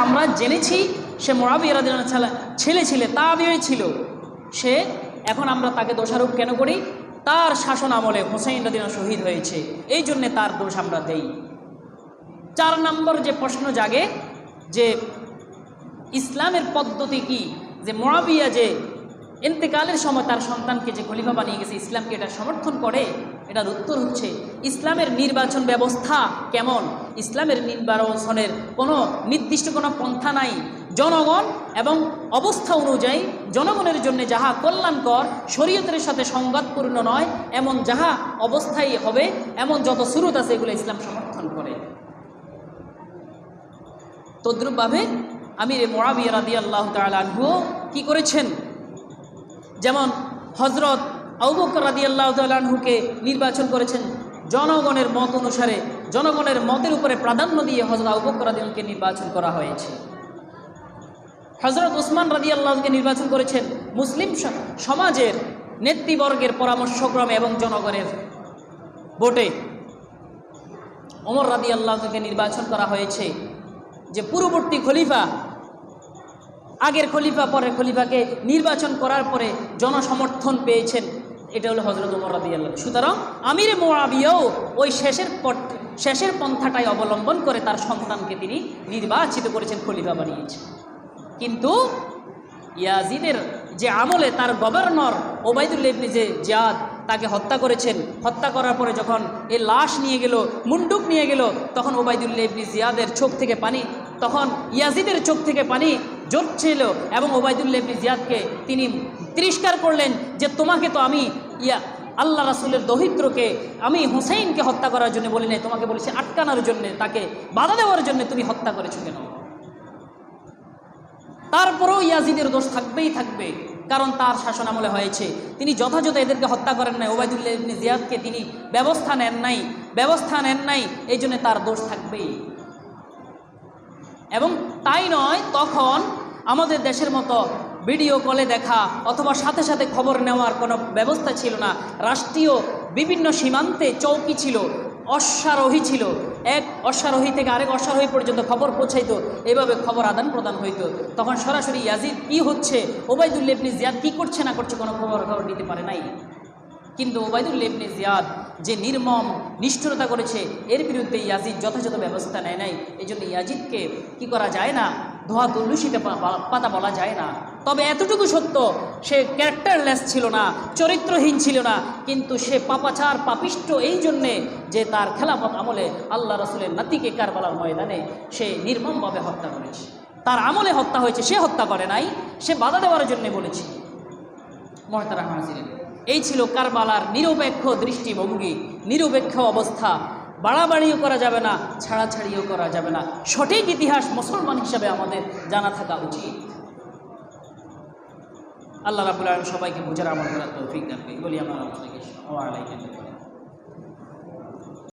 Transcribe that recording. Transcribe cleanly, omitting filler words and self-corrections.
আমরা জেনেছি সে মুআবিয়া রাদিয়াল্লাহু তাআলা ছেলে তাবিঈ ছিল, সে এখন আমরা তাকে দোষারোপ কেন করি? তার শাসন আমলে হুসাইন রাদিয়াল্লাহু শহীদ হয়েছে, এই জন্যে তার দোষ আমরা দেই। 4 নম্বর যে প্রশ্ন জাগে যে ইসলামের পদ্ধতি কি, যে মুআবিয়া যে ইন্তেকালের সময় তার সন্তানকে যে খলিফা বানিয়ে গেছে, ইসলামকে এটা সমর্থন করে? এটার উত্তর হচ্ছে ইসলামের নির্বাচন ব্যবস্থা কেমন? ইসলামের নির্বাচনের কোনো নির্দিষ্ট কোনো পন্থা নাই। জনগণ এবং অবস্থা অনুযায়ী জনগণের জন্য যাহা কল্যাণকর, শরীয়তের সাথে সংঘাতপূর্ণ নয়, এমন যাহা অবস্থায় হবে, এমন যত সুরত আছে এগুলো ইসলাম সমর্থন করে। তদ্রূপভাবে আমির মুআবিয়া রাদিয়াল্লাহু তাআলা আনহু কি করেছেন? যেমন হযরত আবু বকর রাদিয়াল্লাহু তাআলা আনহুকে নির্বাচন করেছেন জনগণের মত অনুসারে, জনগণের মতের উপরে প্রাধান্য দিয়ে হযরত আবু বকর রাদিয়াল্লাহুকে নির্বাচন করা হয়েছে। হযরত উসমান রাদিয়াল্লাহুকে নির্বাচন করেছেন মুসলিম সমাজের নেতৃবর্গের পরামর্শক্রমে এবং জনগণের ভোটে। ওমর রাদিয়াল্লাহুকে নির্বাচন করা হয়েছে যে পূর্ববর্তী খলিফা, আগের খলিফা পরের খলিফাকে নির্বাচন করার পরে জনসমর্থন পেয়েছেন, এটা হলো হযরত ওমর রাদিয়াল্লাহু। সুতরাং আমির মুআবিয়াও ওই শেষের পন্থাটাই অবলম্বন করে তার সন্তানকে তিনি নির্বাচিত করেছেন, খলিফা বানিয়েছেন। কিন্তু ইয়াজিদের যে আমলে তার গভর্নর ওবায়দুল্লাহ ইবনে জিয়াদ তাকে হত্যা করেছেন, হত্যা করার পরে যখন এই লাশ নিয়ে গেল, মুন্ডুক নিয়ে গেল, তখন ওবায়দুল্লাহ ইবনে জিয়াদের চোখ থেকে পানি, তখন ইয়াজিদের চোখ থেকে পানি ঝরছিল এবং ওবায়দুল্লাহ ইবনে জিয়াদকে তিনি তিরস্কার করলেন যে তোমাকে তো আমি আল্লাহ রাসূলের দৌহিত্রকে আমি হুসাইনকে হত্যা করার জন্য বলি নাই, তোমাকে বলেছি আটকানোর জন্য, তাকে বাধা দেওয়ার জন্য, তুমি হত্যা করেছো কেন? তারপরেও ইয়াজিদের দোষ থাকবেই থাকবে, কারণ তার শাসন আমলে হয়েছে। তিনি যথাযথ এদেরকে হত্যা করেন নাই, ওবায়দুল্লাহ ইবনে জিয়াদকে তিনি ব্যবস্থা নেন নাই, এই জন্য তার দোষ থাকবেই। এবং তাই নয়, তখন আমাদের দেশের মতো ভিডিও কলে দেখা অথবা সাথে সাথে খবর নেওয়ার কোনো ব্যবস্থা ছিল না। রাষ্ট্রীয় বিভিন্ন সীমান্তে চৌকি ছিল, অশ্বারোহী ছিল, এক অশ্বারোহী থেকে আরেক অশ্বারোহী পর্যন্ত খবর পৌঁছাইতো, এভাবে খবর আদান প্রদান হইতো। তখন সরাসরি ইয়াজিদ কি হচ্ছে, ওবায়দুল্লাহ ইবনে জিয়াদ কি করছে না করছে কোনো খবর নিতে পারে নাই। কিন্তু ওবায়দুল্লাহ ইবনে জিয়াদ যে নির্মম নিষ্ঠুরতা করেছে, এর বিরুদ্ধে ইয়াজিদ যথাযথ ব্যবস্থা নেয় নাই। এই জন্য ইয়াজিদকে কি করা যায় না, ধোয়া তুলসীতে পাতা বলা যায় না। তবে এতটুকু সত্য, সে ক্যারেক্টারলেস ছিল না, চরিত্রহীন ছিল না, কিন্তু সে পাপাচার পাপিষ্ট এই জন্যে যে তার খেলাফত আমলে আল্লাহ রাসূলের নাতিকে কারবালার ময়দানে সে নির্মমভাবে হত্যা করেছে। তার আমলে হত্যা হয়েছে, সে হত্যা করে নাই, সে বাধা দেওয়ার জন্য বলেছে। মুহতারাম হাজিরিন, এই ছিল কারবালার নিরপেক্ষ দৃষ্টিভঙ্গি, নিরপেক্ষ অবস্থা। বাড়াবাড়িও করা যাবে না, ছাড়াছাড়িও করা যাবে না। সঠিক ইতিহাস মুসলমান হিসাবে আমাদের জানা থাকা উচিত। আল্লাহ রাব্বুল আলামিন সবাইকে বুঝার আমল করার তৌফিক দান করুন। বলি আমার আপনাকে ওয়া আলাইকুম।